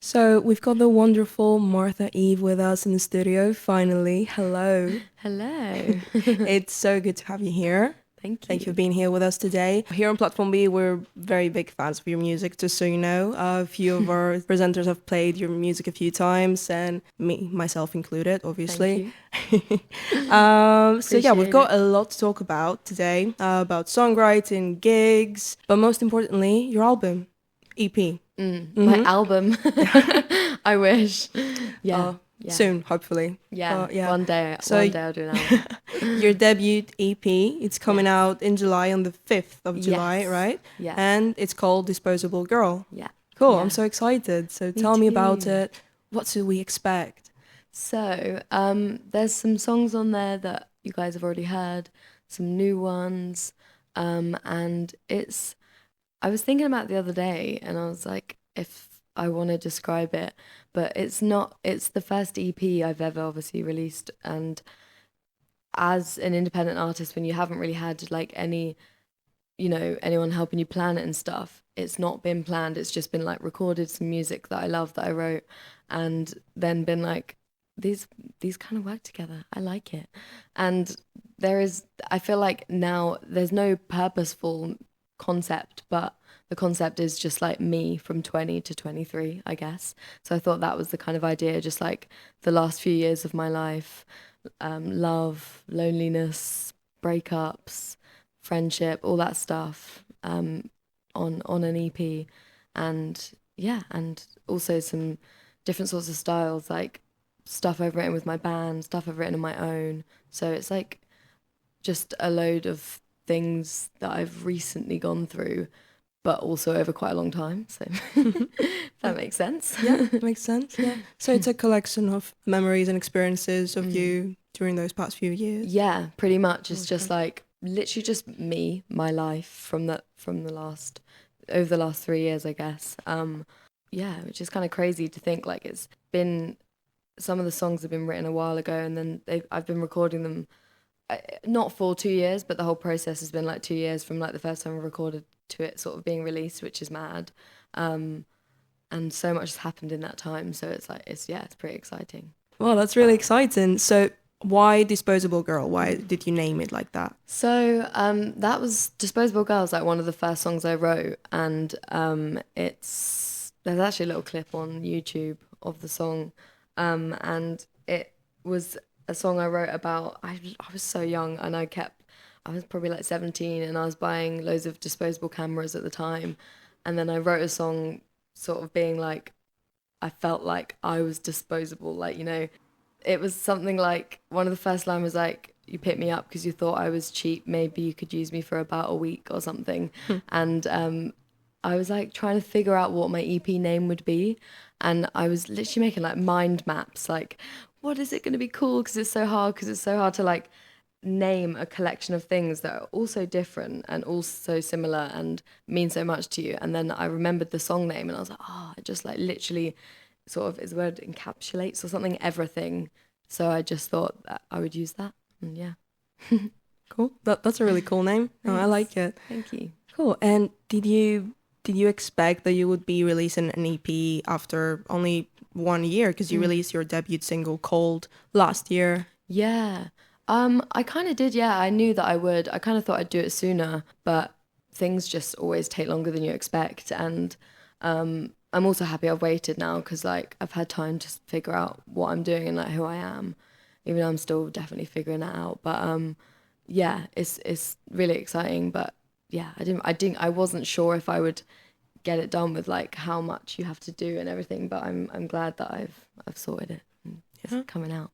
So we've got the wonderful Martha Eve with us in the studio, finally. Hello. Hello. It's so good to have you here. Thank Thank you for you. being here with us today. Here on Platform B, we're very big fans of your music, just so you know. A few of our presenters have played your music a few times, and me, myself included, Thank obviously. you. So yeah, we've Appreciate got it. a lot to talk about today, about songwriting, gigs, but most importantly, your album, EP. My album. I wish. Yeah. Uh, Yeah. Soon, hopefully. Yeah. Yeah. One day. So One day I'll do an album. your debut EP, it's coming Yes. out in July on the 5th of July, Yes. right? Yeah. And it's called Disposable Girl. Yeah. Cool, I'm Yeah. so excited. So Me tell me about too. it. What should we expect? There's some songs on there that you guys have already heard, some new ones, and I was thinking about it the other day, and I was like, if I want to describe it, but it's not. It's the first EP I've ever obviously released, and as an independent artist, when you haven't really had like anyone helping you plan it and stuff, it's not been planned. It's just been like recorded some music that I love that I wrote, and then been like, these these kind of work together. I like it, and there is. I feel like now there's no purposeful concept, but the concept is just like me from 20 to 23, I guess. So I thought that was the kind of idea, just like the last few years of my life, love, loneliness, breakups, friendship, all that stuff, on an EP, and yeah, and also some different sorts of styles, like stuff I've written with my band, stuff I've written on my own. So it's like just a load of things that I've recently gone through, but also over quite a long time. So if that makes sense. Yeah, makes sense. Yeah. So it's a collection of memories and experiences of you during those past few years. Yeah, pretty much. It's just Okay. like literally just me, my life from the last over the last 3 years, I guess. Yeah, which is kind of crazy to think like it's been some of the songs have been written a while ago, and then I've been recording them not for 2 years, but the whole process has been like 2 years from like the first time I recorded to it sort of being released, which is mad. Um, and so much has happened in that time, so it's like it's pretty exciting. Well, that's really exciting. So why Disposable Girl? Why did you name it like that? That was Disposable Girls, like one of the first songs I wrote, and it's there's actually a little clip on YouTube of the song, and it was a song I wrote about. I was so young, and I was probably like 17, and I was buying loads of disposable cameras at the time, and then I wrote a song, sort of being like I felt like I was disposable, like it was something like one of the first line was like, "You picked me up because you thought I was cheap. Maybe you could use me for about a week or something." And I was like trying to figure out what my EP name would be, and I was literally making like mind maps, like what is it going to be cool? Because it's so hard to like name a collection of things that are also different and also similar and mean so much to you. And then I remembered the song name, and I was like, oh, it just like literally sort of is the word encapsulates or something everything. So I just thought that I would use that. And yeah. Cool. That's a really cool name. Oh, I Thanks. like it. Thank you. Cool. And did you expect that you would be releasing an EP after only 1 year? Because you released your debut single "Cold" last year. Yeah. I kind of did, yeah. I knew that I would. I kind of thought I'd do it sooner, but things just always take longer than you expect. And I'm also happy I've waited now because like I've had time to figure out what I'm doing and like who I am, even though I'm still definitely figuring that out. But yeah, it's really exciting. But yeah, I wasn't sure if I would get it done with like how much you have to do and everything. But I'm glad that I've sorted it and it's Yeah. coming out.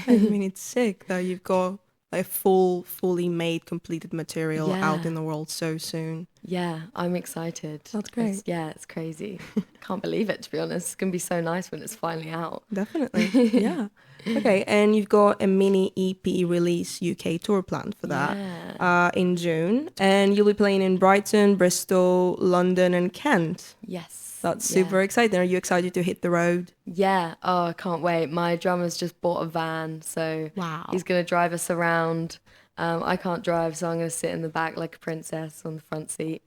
I mean, it's sick that you've got like fully made, completed material out in Yeah. the world so soon. Yeah, I'm excited. That's great. It's crazy. Can't believe it, to be honest. It's gonna be so nice when it's finally out. Definitely. Yeah. Okay, and you've got a mini EP release UK tour planned for that Yeah. in June. And you'll be playing in Brighton, Bristol, London, and Kent. Yes. That's Yeah. super exciting. Are you excited to hit the road? Yeah. Oh, I can't wait. My drummer's just bought a van, so he's Wow. gonna drive us around. I can't drive, so I'm gonna sit in the back like a princess on the front seat.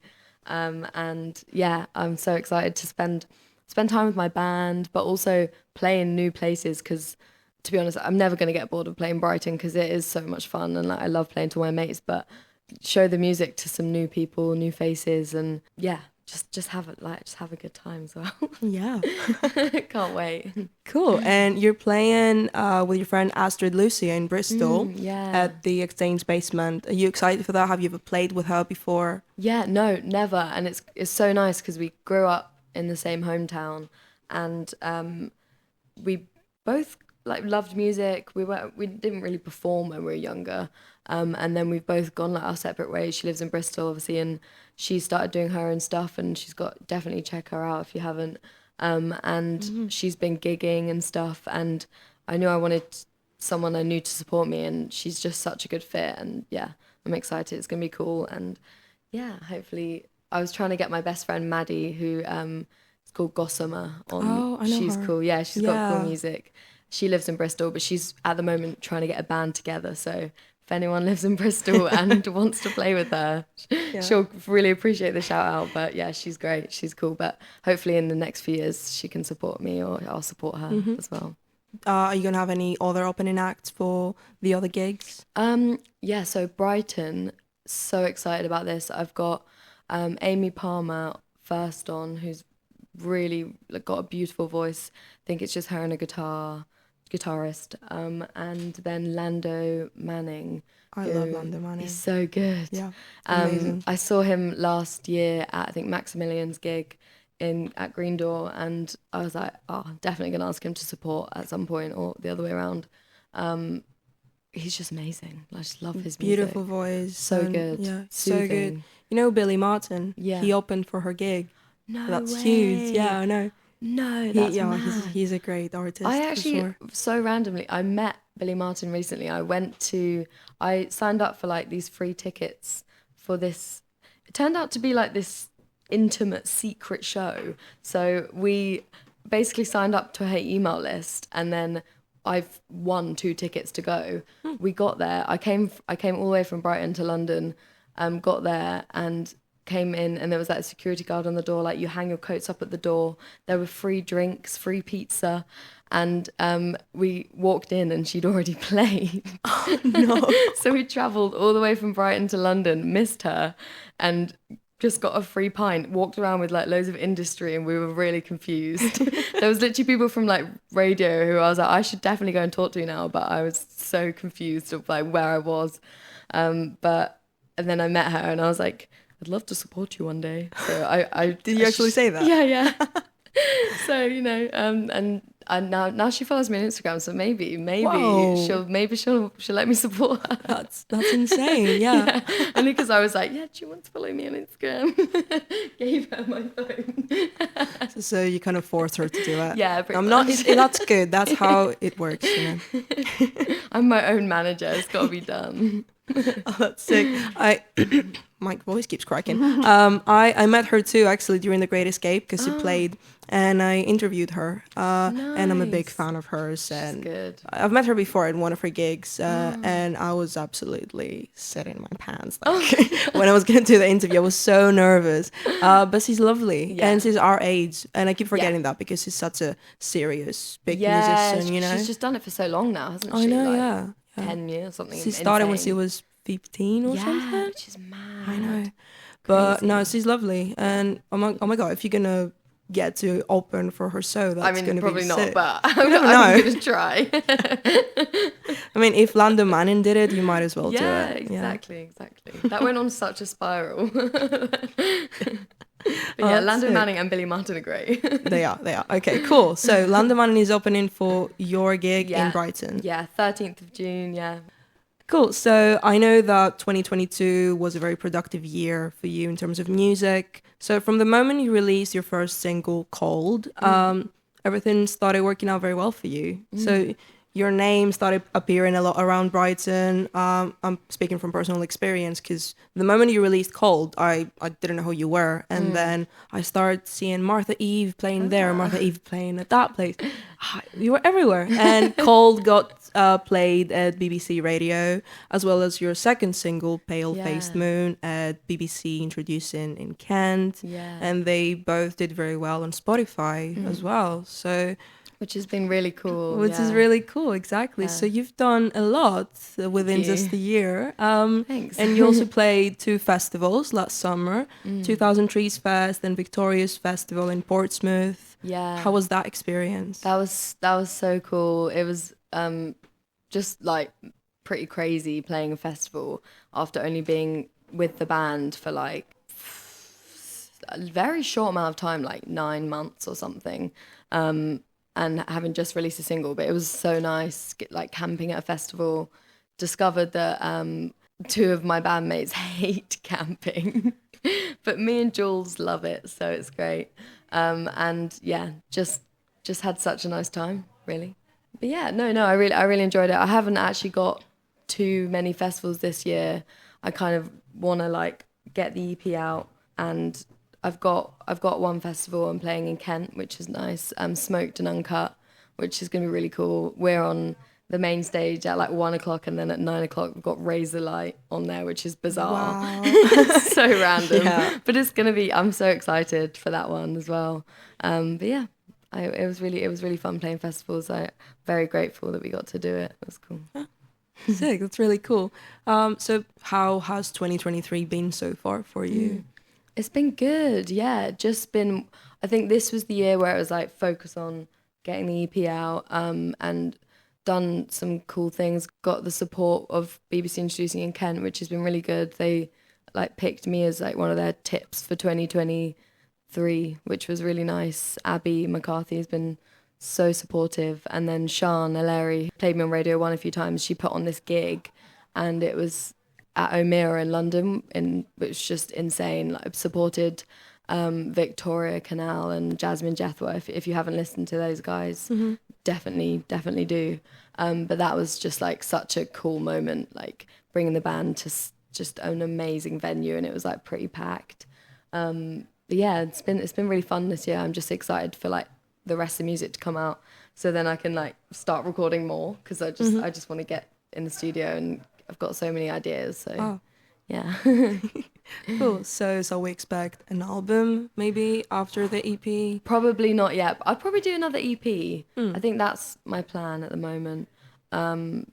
And yeah, I'm so excited to spend spend time with my band, but also play in new places. Because to be honest, I'm never going to get bored of playing Brighton because it is so much fun, and like I love playing to my mates. But show the music to some new people, new faces, and yeah, just have it just have a good time as well. Yeah. Can't wait. Cool. And you're playing with your friend Astrid Lucia in Bristol Yeah. at the Exchange Basement. Are you excited for that? Have you ever played with her before? Yeah, no, never. And it's so nice because we grew up in the same hometown, and we both like loved music. We didn't really perform when we were younger, and then we've both gone like our separate ways. She lives in Bristol, obviously, and she started doing her own stuff, and she's got definitely check her out if you haven't. And she's been gigging and stuff, and I knew I wanted someone I knew to support me, and she's just such a good fit. And yeah, I'm excited. It's gonna be cool, and yeah, hopefully. I was trying to get my best friend Maddie, who it's called Gossamer on. Oh, I know She's her. cool. Yeah, she's got cool Yeah. music. She lives in Bristol, but she's at the moment trying to get a band together. So if anyone lives in Bristol and wants to play with her, she'll really appreciate the shout out. But yeah, she's great. She's cool. But hopefully in the next few years she can support me, or I'll support her as well. Are you going to have any other opening acts for the other gigs? Yeah, so Brighton, so excited about this. I've got Amy Palmer first on, who's really got a beautiful voice. I think it's just her and a guitarist. And then Lando Manning. I love Lando Manning. He's so good. Yeah, amazing. I saw him last year at I think Maximilian's gig at Green Door, and I was like, oh, definitely gonna ask him to support at some point, or the other way around. He's just amazing. I just love his music. Beautiful voice. So and, good. Yeah, so good. Soothing. You know Billy Martin? Yeah. He opened for her gig. No That's way. huge. Yeah, I know. No, that's mad. He's a great artist. I for actually, sure. so randomly, I met Billy Martin recently. I signed up for like these free tickets for this. It turned out to be like this intimate secret show. So we basically signed up to her email list, and then I've won 2 tickets to go. We got there. I came all the way from Brighton to London, got there and came in, and there was like a security guard on the door, like you hang your coats up at the door. There were free drinks, free pizza, and we walked in and she'd already played. Oh, no. So we travelled all the way from Brighton to London, missed her, and just got a free pint, walked around with like loads of industry, and we were really confused. There was literally people from like radio who I was like, I should definitely go and talk to now, but I was so confused of like where I was. And then I met her and I was like, I'd love to support you one day. So I Did you actually say that? Yeah. So, you know, and now she follows me on Instagram, so maybe Whoa. she'll let me support her. That's insane. Yeah. Only because I was like, yeah, do you want to follow me on Instagram? Gave her my phone. So you kind of force her to do it. Yeah, pretty I'm much. not. That's good. That's how it works. You know. I'm my own manager. It's got to be done. Oh, that's sick. My voice keeps cracking. I met her too actually during The Great Escape because she played, and I interviewed her. And I'm a big Nice. fan of hers. She's And good. I've met her before at one of her gigs, and I was absolutely sitting my pants. Like, when I was going to do the interview, I was so nervous. But she's lovely, Yeah. and she's our age, and I keep forgetting that because she's such a serious, big musician. You know, she's just done it for so long now, hasn't I she? know, Like, yeah. 10 years, something. She started when she insane. was 15 or yeah, something. which is mad. I know. But no, she's lovely. And oh my God, if you're going to get to open for her show, that's I mean, going to probably be not, sick. but You never I'm know. going to try. I mean, if Lando Manning did it, you might as well Yeah, do it. exactly. That went on such a spiral. But Oh, yeah, that's Landon sick. Manning and Billy Martin are great. They are. Okay, cool. So Lando Manning is opening for your gig in Yeah. Brighton. Yeah, 13th of June, yeah. Cool. So I know that 2022 was a very productive year for you in terms of music. So from the moment you released your first single, Cold, everything started working out very well for you. So your name started appearing a lot around Brighton. I'm speaking from personal experience because the moment you released Cold, I didn't know who you were. And then I started seeing Martha Eve playing there, Martha Eve playing at that place. You were everywhere. And Cold got played at BBC Radio, as well as your second single, Pale Faced Yeah. Moon, at BBC Introducing in Kent. Yeah. And they both did very well on Spotify as well. So, Which has been really cool. which is yeah. really cool, exactly. Yeah. So you've done a lot within you. just a year. Thanks. And you also played 2 festivals last summer, 2000 Trees Fest and Victoria's Festival in Portsmouth. Yeah. How was that experience? That was so cool. It was just like pretty crazy playing a festival after only being with the band for like a very short amount of time, like 9 months or something, and having just released a single. But it was so nice, like camping at a festival. Discovered that 2 of my bandmates hate camping, but me and Jules love it, so it's great. And yeah, just had such a nice time, really. But yeah, no, I really enjoyed it. I haven't actually got too many festivals this year. I kind of want to like get the EP out, and I've got one festival I'm playing in Kent, which is nice. Smoked and Uncut, which is going to be really cool. We're on the main stage at like 1 o'clock, and then at 9 o'clock we've got Razor Light on there, which is bizarre. Wow. So random. Yeah. But it's gonna be. I'm so excited for that one as well. But yeah, it was really fun playing festivals. I'm very grateful that we got to do it. It was cool. Sick, that's really cool. So how has 2023 been so far for you? It's been good. Yeah, just been. I think this was the year where it was like focus on getting the EP out. And done some cool things. Got the support of BBC Introducing in Kent, which has been really good. They like picked me as like one of their tips for 2023, which was really nice. Abby McCarthy has been so supportive, and then Sian Aleri played me on Radio 1 a few times. She put on this gig, and it was at O'Meara in London, and it was just insane. Like, supported Victoria Canal and Jasmine Jethwa. If you haven't listened to those guys, definitely do. But that was just like such a cool moment, like bringing the band to just an amazing venue, and it was like pretty packed. But yeah, it's been really fun this year. I'm just excited for like the rest of the music to come out, so then I can like start recording more, because I just want to get in the studio, and I've got so many ideas. So yeah. Cool. So we expect an album maybe after the EP? Probably not yet. I'd probably do another EP. I think that's my plan at the moment. I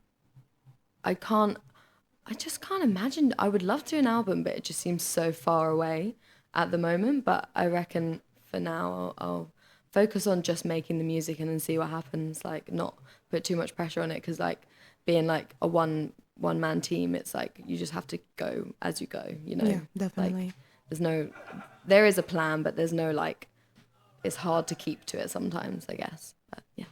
just can't imagine. I would love to do an album, but it just seems so far away at the moment. But I reckon for now I'll focus on just making the music and then see what happens. Like, not put too much pressure on it, because like being like a one man team, it's like you just have to go as you go, you know. Yeah, definitely. Like, there is a plan, but there's no like, it's hard to keep to it sometimes, I guess. But yeah.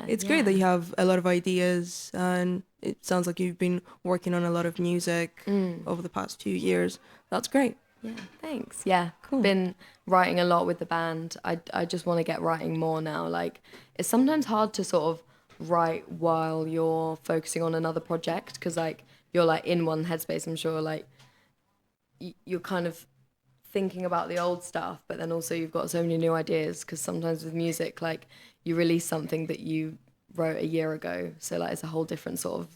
It's great that you have a lot of ideas, and it sounds like you've been working on a lot of music over the past few years. That's great. Yeah, thanks. Yeah, Cool. Been writing a lot with the band. I just want to get writing more now. Like, it's sometimes hard to sort of write while you're focusing on another project, because like you're like in one headspace. I'm sure like you're kind of thinking about the old stuff, but then also you've got so many new ideas, because sometimes with music, like you release something that you wrote a year ago, so like it's a whole different sort of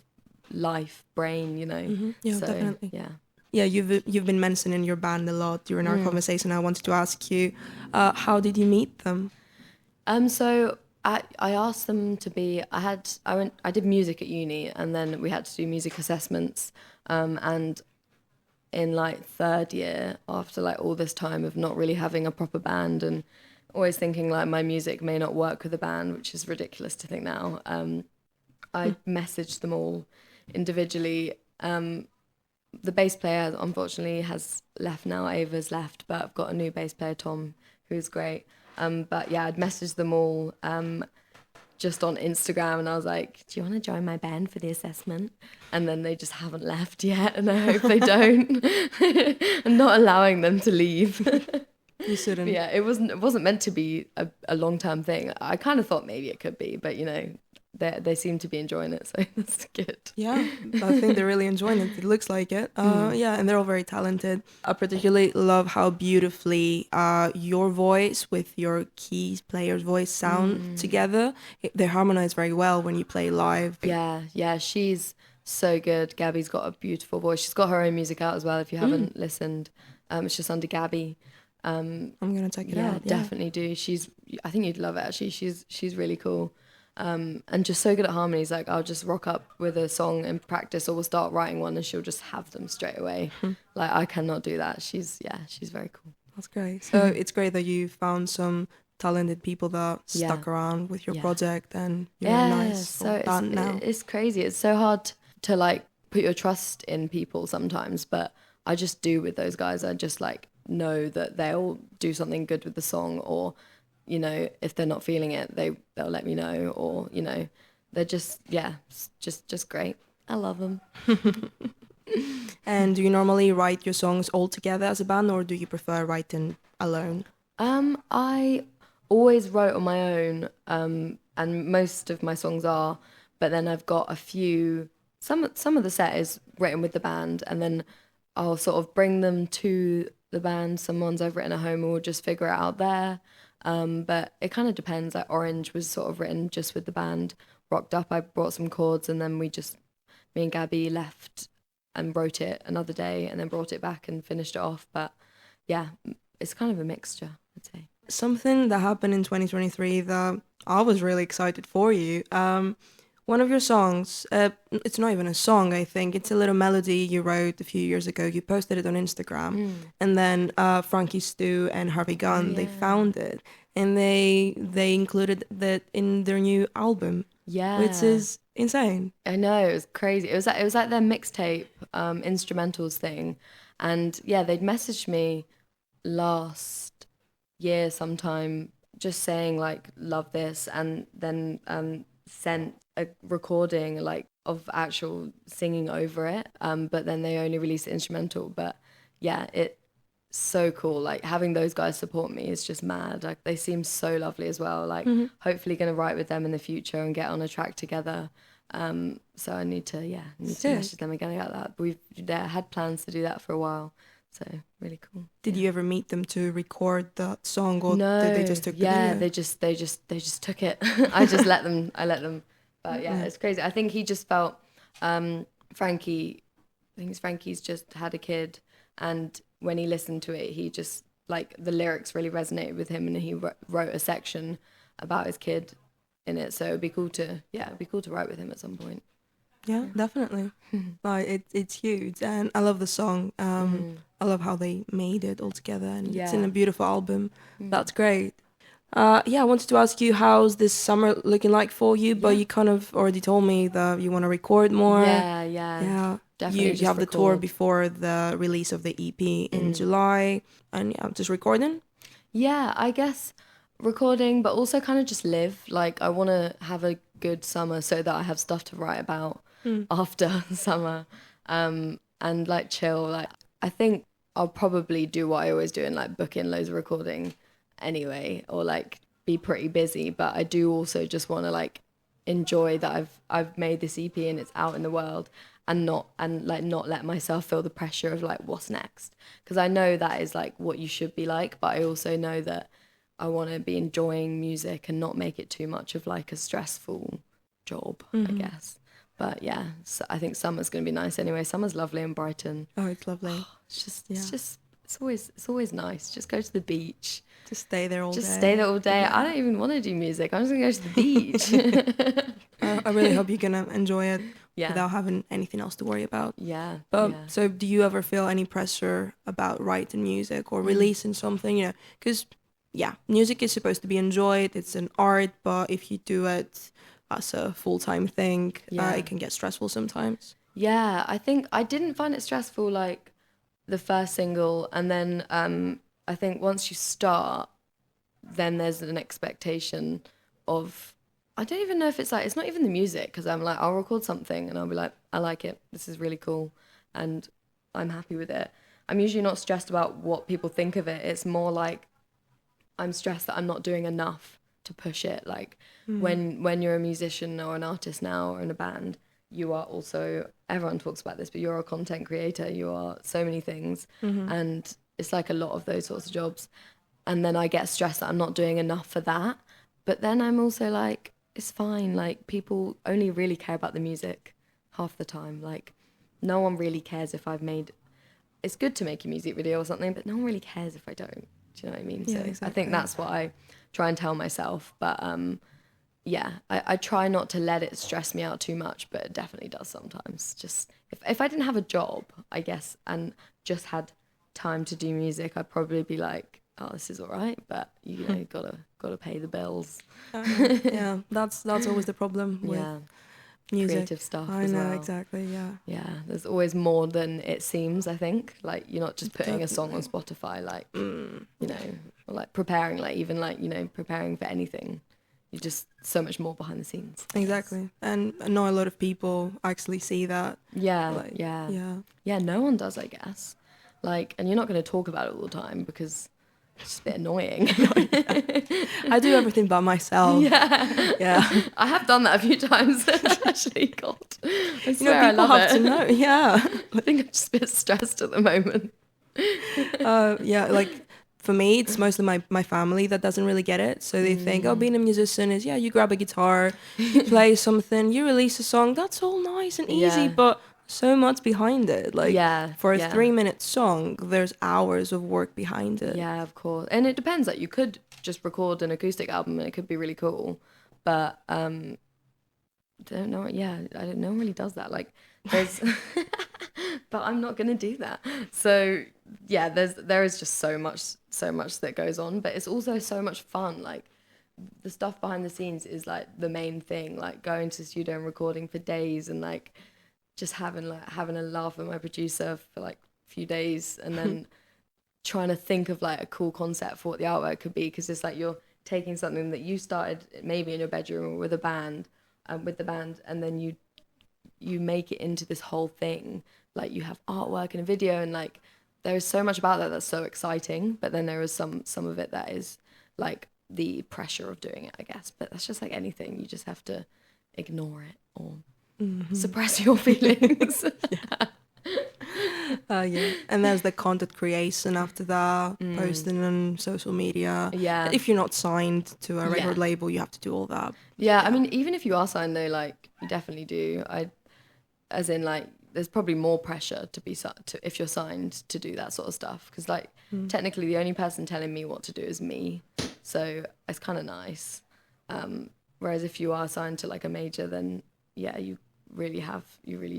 life brain, you know. Yeah, so, definitely. Yeah, you've been mentioning your band a lot during our conversation. I wanted to ask you, how did you meet them? So I asked them to be. I did music at uni, and then we had to do music assessments. And in like third year, after like all this time of not really having a proper band, and always thinking like my music may not work with a band, which is ridiculous to think now. I messaged them all individually. The bass player, unfortunately, has left now. Ava's left, but I've got a new bass player, Tom, who's great. But yeah, I'd messaged them all just on Instagram, and I was like, do you want to join my band for the assessment? And then they just haven't left yet, and I hope they don't. I'm not allowing them to leave. You shouldn't. But yeah, it wasn't meant to be a long-term thing. I kind of thought maybe it could be, but they seem to be enjoying it, so that's good. Yeah, I think they're really enjoying it. It looks like it. Yeah, and they're all very talented. I particularly love how beautifully your voice with your keys player's voice sound together. They harmonize very well when you play live. Yeah, she's so good. Gabby's got a beautiful voice. She's got her own music out as well. If you haven't listened, it's just under Gabby. I'm gonna check it Yeah, out. definitely do. I think you'd love it actually. She's really cool. And just so good at harmonies. Like I'll just rock up with a song in practice, or we'll start writing one, and she'll just have them straight away. Like I cannot do that. She's very cool. That's great. So it's great that you found some talented people that stuck around with your project, and you're a nice so band now. it's crazy. It's so hard to like put your trust in people sometimes, but I just do with those guys. I just like know that they'll do something good with the song, or if they're not feeling it, they'll let me know, or they're just just great. I love them. And do you normally write your songs all together as a band, or do you prefer writing alone? I always wrote on my own, and most of my songs are, but then I've got a few. Some of the set is written with the band, and then I'll sort of bring them to the band. Some ones I've written at home, and we'll just figure it out there. But it kind of depends. Like Orange was sort of written just with the band. Rocked Up, I brought some chords, and then me and Gabby left and wrote it another day, and then brought it back and finished it off. But yeah, it's kind of a mixture, I'd say. Something that happened in 2023 that I was really excited for you. One of your songs, it's not even a song, I think. It's a little melody you wrote a few years ago. You posted it on Instagram. And then Frankie Stu and Harvey Gunn, they found it. And they included that in their new album. Yeah. Which is insane. I know, it was crazy. It was like their mixtape, instrumentals thing. And yeah, they'd messaged me last year sometime just saying like, love this, and then sent a recording like of actual singing over it, but then they only released the instrumental. But yeah, it's so cool. Like having those guys support me is just mad. Like they seem so lovely as well. Like hopefully gonna write with them in the future and get on a track together. So I need to message them again about that. But we've had plans to do that for a while. So really cool. Did you ever meet them to record that song, or no, did they just took the video? they just took it. I let them. But yeah, it's crazy. I think he just felt Frankie's just had a kid, and when he listened to it, he just like the lyrics really resonated with him, and he wrote a section about his kid in it. So it'd be cool to write with him at some point. Yeah, definitely. Like it's huge, and I love the song. I love how they made it all together, and it's in a beautiful album. That's great. I wanted to ask you, how's this summer looking like for you? But you kind of already told me that you want to record more. Yeah. Definitely. You have the tour before the release of the EP in July, and just recording. Yeah, I guess recording, but also kind of just live. Like I want to have a good summer so that I have stuff to write about after summer, and like chill. Like I think I'll probably do what I always do and like book in loads of recording anyway, or like be pretty busy. But I do also just want to like enjoy that I've made this EP and it's out in the world, and not let myself feel the pressure of like what's next, because I know that is like what you should be like, but I also know that I want to be enjoying music and not make it too much of like a stressful job, I guess. But yeah, so I think summer's going to be nice anyway. Summer's lovely in Brighton. Oh, it's lovely. It's always nice. Just go to the beach. Just stay there all day. Stay there all day. Yeah. I don't even want to do music. I'm just going to go to the beach. I really hope you're going to enjoy it without having anything else to worry about. Yeah. So do you ever feel any pressure about writing music or releasing something? Because music is supposed to be enjoyed. It's an art, but if you do it as a full-time thing, it can get stressful sometimes. Yeah, I think I didn't find it stressful like the first single, and then I think once you start, then there's an expectation of, I don't even know if it's not even the music, because I'm like, I'll record something and I'll be like, I like it, this is really cool, and I'm happy with it. I'm usually not stressed about what people think of it. It's more like I'm stressed that I'm not doing enough to push it. Like when you're a musician or an artist now or in a band, you are also, everyone talks about this, but you're a content creator, you are so many things. And it's like a lot of those sorts of jobs. And then I get stressed that I'm not doing enough for that. But then I'm also like, it's fine. Like, people only really care about the music half the time. Like, no one really cares if I've made, it's good to make a music video or something, but no one really cares if I don't. Do you know what I mean? Yeah, So exactly. I think that's what I try and tell myself. But yeah, I try not to let it stress me out too much, but it definitely does sometimes. Just if I didn't have a job, I guess, and just had time to do music, I'd probably be like, oh, this is all right, but you know, gotta pay the bills. Yeah, that's always the problem with Yeah, music. creative stuff I as know, well. exactly, yeah. Yeah, there's always more than it seems, I think. Like, you're not just putting a song on Definitely. Spotify, like, you know, or like preparing, like even like, you know, preparing for anything. You're just so much more behind the scenes. I guess. Exactly. And I know a lot of people actually see that. Yeah, Like, yeah. yeah. Yeah, no one does, I guess. Like, and you're not going to talk about it all the time because it's just a bit annoying. I do everything by myself. Yeah. Yeah. I have done that a few times, actually. God, I You know, swear I people love have it. to know. Yeah. I think I'm just a bit stressed at the moment. Yeah, like for me, it's mostly my family that doesn't really get it. So they think, oh, being a musician is, yeah, you grab a guitar, you play something, you release a song. That's all nice and easy, Yeah. but so much behind it. Like Yeah, for a yeah. 3-minute song, there's hours of work behind it. Yeah, of course. And it depends. Like, you could just record an acoustic album and it could be really cool. But don't know. Yeah, I don't. No one really does that. Like, there's, but I'm not gonna do that. So yeah, there is just so much that goes on. But it's also so much fun. Like, the stuff behind the scenes is like the main thing. Like, going to the studio and recording for days and like just having a laugh with my producer for like a few days and then trying to think of like a cool concept for what the artwork could be, because it's like you're taking something that you started maybe in your bedroom or with a band, with the band, and then you make it into this whole thing. Like, you have artwork and a video, and like there is so much about that that's so exciting, but then there is some of it that is like the pressure of doing it, I guess. But that's just like anything, you just have to ignore it or suppress your feelings. Yeah. And there's the content creation after that, posting on social media. Yeah. If you're not signed to a record Yeah. label, you have to do all that. Yeah, I mean, even if you are signed though, like, you definitely do. As in, like, there's probably more pressure to be if you're signed to do that sort of stuff, because like technically the only person telling me what to do is me, so it's kind of nice. Whereas if you are signed to like a major, then yeah, you really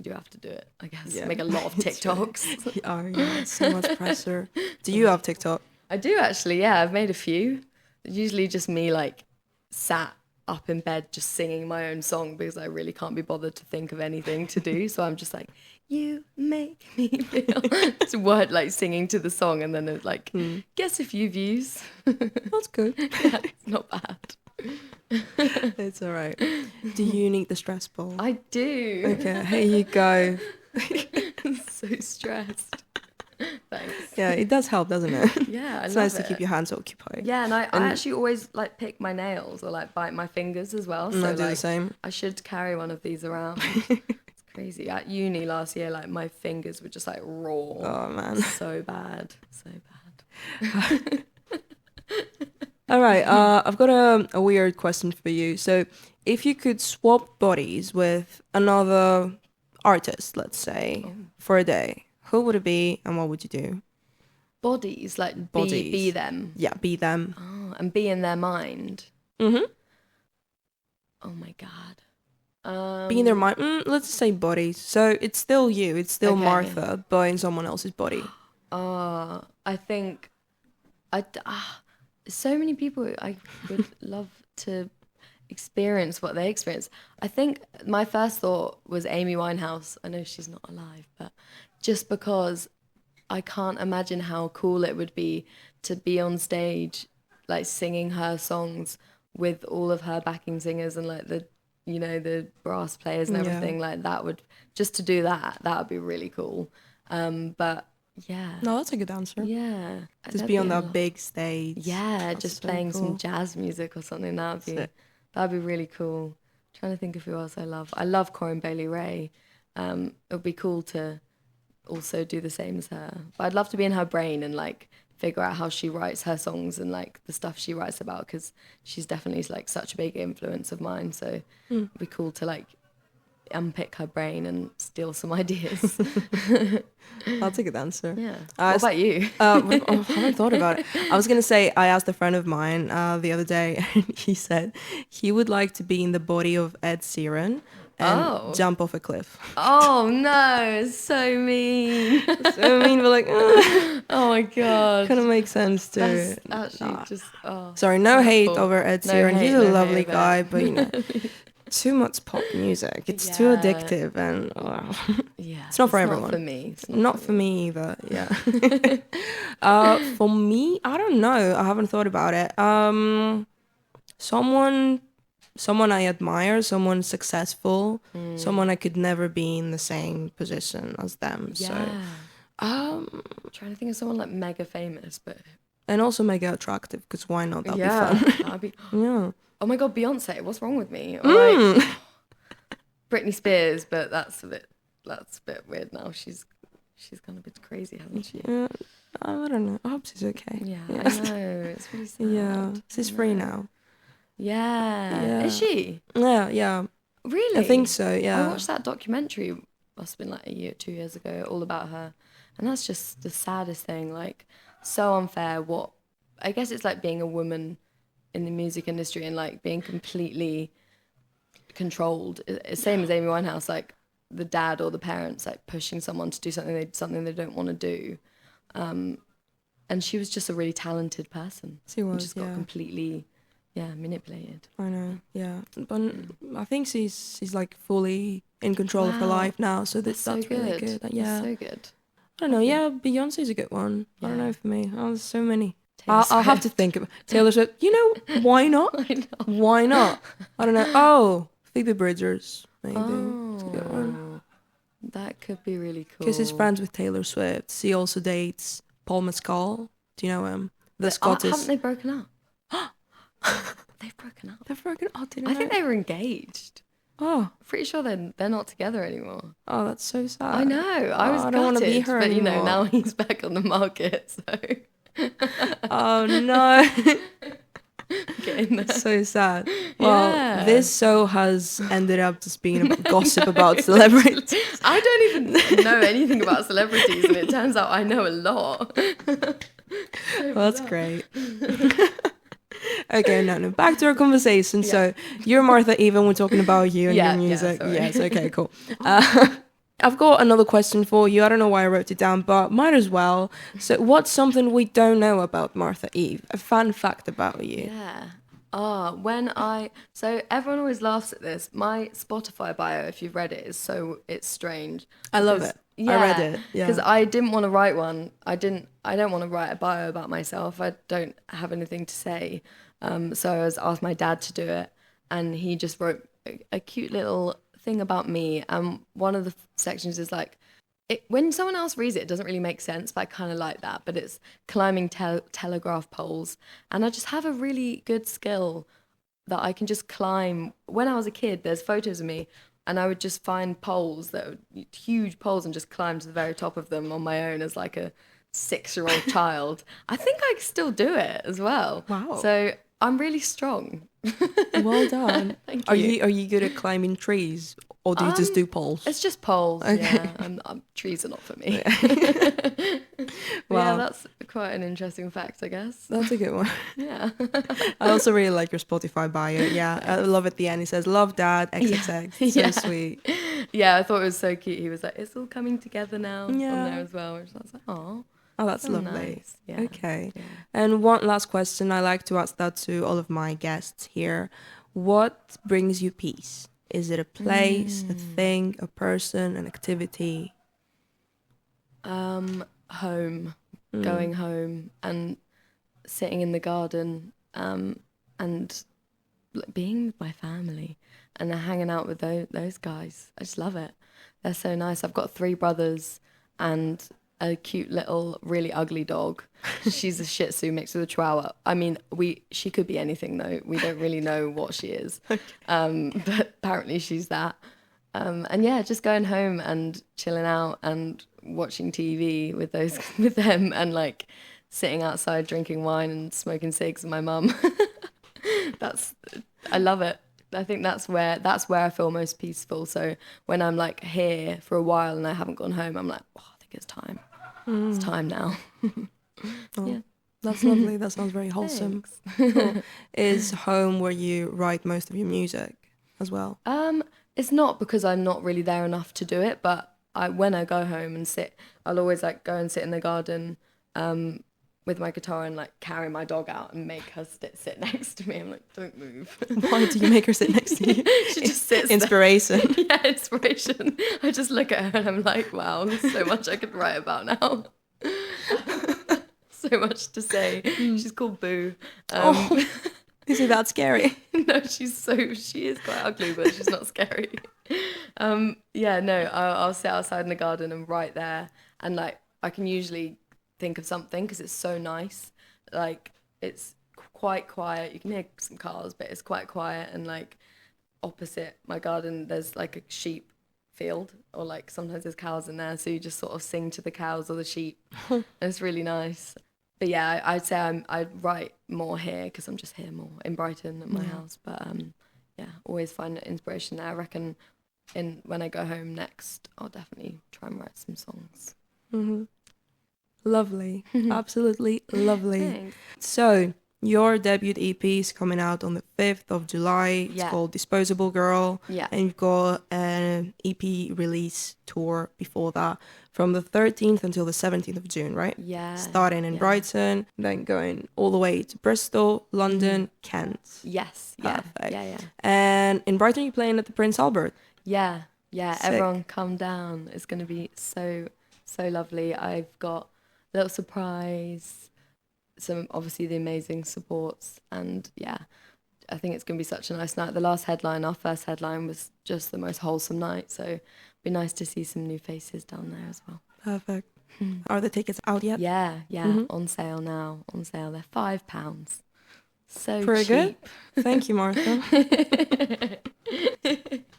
do have to do it, I guess. Yeah. Make a lot of TikToks. Oh, yeah, so much pressure. Do you have TikTok? I do actually, yeah. I've made a few. Usually just me like sat up in bed just singing my own song because I really can't be bothered to think of anything to do. So I'm just like, you make me feel. It's a word like singing to the song, and then it's like, guess a few views. That's good. Yeah, it's not bad. It's all right. Do you need the stress ball? I do. Okay, here you go. I'm so stressed. Thanks. Yeah, it does help, doesn't it? Yeah, I It's love nice it. to keep your hands occupied. Yeah, and I actually always like pick my nails or like bite my fingers as well. So I do like, the same. I should carry one of these around. It's crazy. At uni last year, like my fingers were just like raw. Oh, man. So bad. So bad. All right, I've got a weird question for you. So, if you could swap bodies with another artist, let's say, for a day, who would it be and what would you do? Bodies, like Bodies. be them. Yeah, be them. Oh, and be in their mind. Mm-hmm. Oh my God. Be in their mind. Let's say bodies. So, it's still you. It's still Okay. Martha, but in someone else's body. I think so many people I would love to experience what they experience. I think my first thought was Amy Winehouse. I know she's not alive, but just because I can't imagine how cool it would be to be on stage, like singing her songs with all of her backing singers and like the brass players and everything. Like, that would, just to do that would be really cool. But Yeah. No, that's a good answer. Yeah. Just be on that big stage. Yeah, That's just so playing some cool. jazz music or something. Sick. That'd be really cool. Trying to think of who else I love. I love Corinne Bailey Rae. It would be cool to also do the same as her. But I'd love to be in her brain and like figure out how she writes her songs and like the stuff she writes about, because she's definitely like such a big influence of mine. So it'd be cool to like unpick her brain and steal some ideas. That's a good answer. Yeah. What about you? I haven't thought about it. I was gonna say I asked a friend of mine the other day, and he said he would like to be in the body of Ed Sheeran and jump off a cliff. Oh no, it's so mean. So I mean, we're like, Oh my god. kind of makes sense too. That's actually just Sorry, no hate hurtful. over Ed No Sheeran. hate, He's a no lovely hate guy, there. but you know, too much pop music. It's too Yeah. addictive, and Yeah. it's not for everyone. Not for me. It's Not for me either. Yeah. For me, I don't know. I haven't thought about it. Someone I admire, someone successful, someone I could never be in the same position as them. Yeah. So, I'm trying to think of someone like mega famous, but and also mega attractive, because why not? That'd be yeah, fun. that'd be. Yeah. Oh my god, Beyonce! What's wrong with me? Or like Britney Spears, but that's a bit weird now. She's gone a bit crazy, hasn't she? Yeah. I don't know. I hope she's okay. Yeah, I know. It's really sad. Yeah. She's free now. Yeah. Is she? Yeah. Yeah. Really? I think so. I Yeah. watched that documentary, must have been like 2 years ago, all about her. And that's just the saddest thing. Like, so unfair. I guess it's like being a woman in the music industry and like being completely controlled. Same as Amy Winehouse, like the dad or the parents like pushing someone to do something they don't want to do. And she was just a really talented person. She was. And just got completely, manipulated. I know, yeah, but I think she's like fully in control of her life now, so that's so really good. Yeah, That's so good. I don't know. Yeah, Beyonce's a good one. I don't know for me. Oh, there's so many. Taylor I'll have to Swift. think of Taylor Swift. You know, why not? I know. Why not? I don't know. Oh, Phoebe Bridgers, maybe. It's a good one. That could be really cool. Because he's friends with Taylor Swift. She also dates Paul Mescal. Do you know him? The Scottish. Haven't they broken up? They've broken up. They're broken. Oh, I think they were engaged. Oh, Pretty sure they're not together anymore. oh, that's so sad. I know. I was I don't want to be gutted, her but anymore. now he's back on the market, so Oh no. get in there. So sad. Well, Yeah. this show has ended up just being about gossip about celebrities. I don't even know anything about celebrities, and it turns out I know a lot. Well, that's great. Okay, no. Back to our conversation. So you're Martha Eva, we're talking about you and your music. sorry. Yes, okay, cool. I've got another question for you. I don't know why I wrote it down, but might as well. So what's something we don't know about Martha Eve? A fun fact about you. Yeah. So everyone always laughs at this. My Spotify bio, if you've read it, it's strange. I love it. I read it. Yeah. Because I didn't want to write one. I don't want to write a bio about myself. I don't have anything to say. So I was asked my dad to do it, and he just wrote a cute little thing about me. One of the sections is like, when someone else reads it, it doesn't really make sense, but I kind of like that. But it's climbing telegraph poles, and I just have a really good skill that I can just climb. When I was a kid, there's photos of me, and I would just find poles that were huge poles and just climb to the very top of them on my own as like a 6-year-old child. I think I can still do it as well. Wow. So I'm really strong. Well done. Thank Are you. you good at climbing trees, or do you just do poles? It's just poles. Okay. Yeah, trees are not for me. Wow. Yeah, that's quite an interesting fact, I guess. That's a good one. Yeah. I also really like your Spotify bio. Yeah, I love at the end. He says, "Love Dad, XXX." So Yeah. sweet. Yeah, I thought it was so cute. He was like, "It's all coming together now." Yeah. On there as well, which I was like, "Oh, Oh, that's so lovely. nice." Yeah. Okay. Yeah. And one last question. I like to ask that to all of my guests here. What brings you peace? Is it a place, a thing, a person, an activity? Home, going home and sitting in the garden, and being with my family and hanging out with those guys. I just love it. They're so nice. I've got 3 brothers, and a cute little, really ugly dog. She's a Shih Tzu mixed with a Chihuahua. I mean, she could be anything though. We don't really know what she is, but apparently she's that. And yeah, just going home and chilling out and watching TV with with them, and like sitting outside drinking wine and smoking cigs with my mum. I love it. I think that's where I feel most peaceful. So when I'm like here for a while and I haven't gone home, I'm like, oh, I think it's time. It's time now. Oh, Yeah. that's lovely. That sounds very wholesome. Cool. Is home where you write most of your music as well? It's not, because I'm not really there enough to do it, but when I go home and sit, I'll always like go and sit in the garden with my guitar and like carry my dog out and make her sit next to me. I'm like, don't move. Why do you make her sit next to you? She just sits Inspiration. there. Yeah, inspiration. I just look at her and I'm like, wow, there's so much I could write about now. So much to say. She's called Boo. Is it that scary? No, she is quite ugly, but she's not scary. Yeah, no, I'll sit outside in the garden and write there, and like I can usually think of something because it's so nice. Like it's quite quiet. You can hear some cars, but it's quite quiet. And like opposite my garden, there's like a sheep field, or like sometimes there's cows in there, so you just sort of sing to the cows or the sheep. And it's really nice. But yeah, I'd say I write more here because I'm just here more in Brighton at my house. But yeah, always find inspiration there. I reckon when I go home next, I'll definitely try and write some songs. Mm-hmm. Lovely. Absolutely lovely. Thanks. So your debut EP is coming out on the 5th of July. It's called Disposable Girl. Yeah. And you've got an EP release tour before that from the 13th until the 17th of June, right? Yeah. Starting in Brighton, then going all the way to Bristol, London, Kent. Yes. Perfect. Yeah. And in Brighton, you're playing at the Prince Albert. Yeah. Sick. Everyone come down. It's going to be so lovely. I've got a little surprise, some obviously the amazing supports, and yeah, I think it's going to be such a nice night. Our first headline was just the most wholesome night, so it'd be nice to see some new faces down there as well. Perfect. Are the tickets out yet? Yeah, on sale now. On sale, they're £5. So pretty cheap. Good. Thank you, Martha.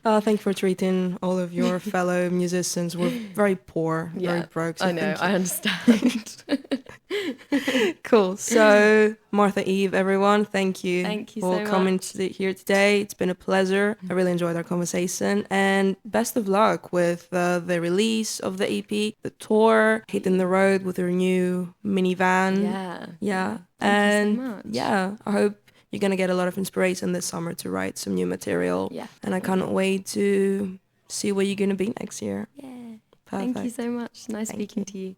Thank you for treating all of your fellow musicians. We're very poor, very broke. So I know, I understand. Cool. So, Martha Eve, everyone, thank you for so coming much. here today. It's been a pleasure. I really enjoyed our conversation. And best of luck with the release of the EP, the tour, hitting the road with your new minivan. Yeah. Thank you so much. Yeah, I hope you're going to get a lot of inspiration this summer to write some new material. Yeah. And I can't wait to see where you're going to be next year. Yeah. Perfect. Thank you so much. Nice speaking to you.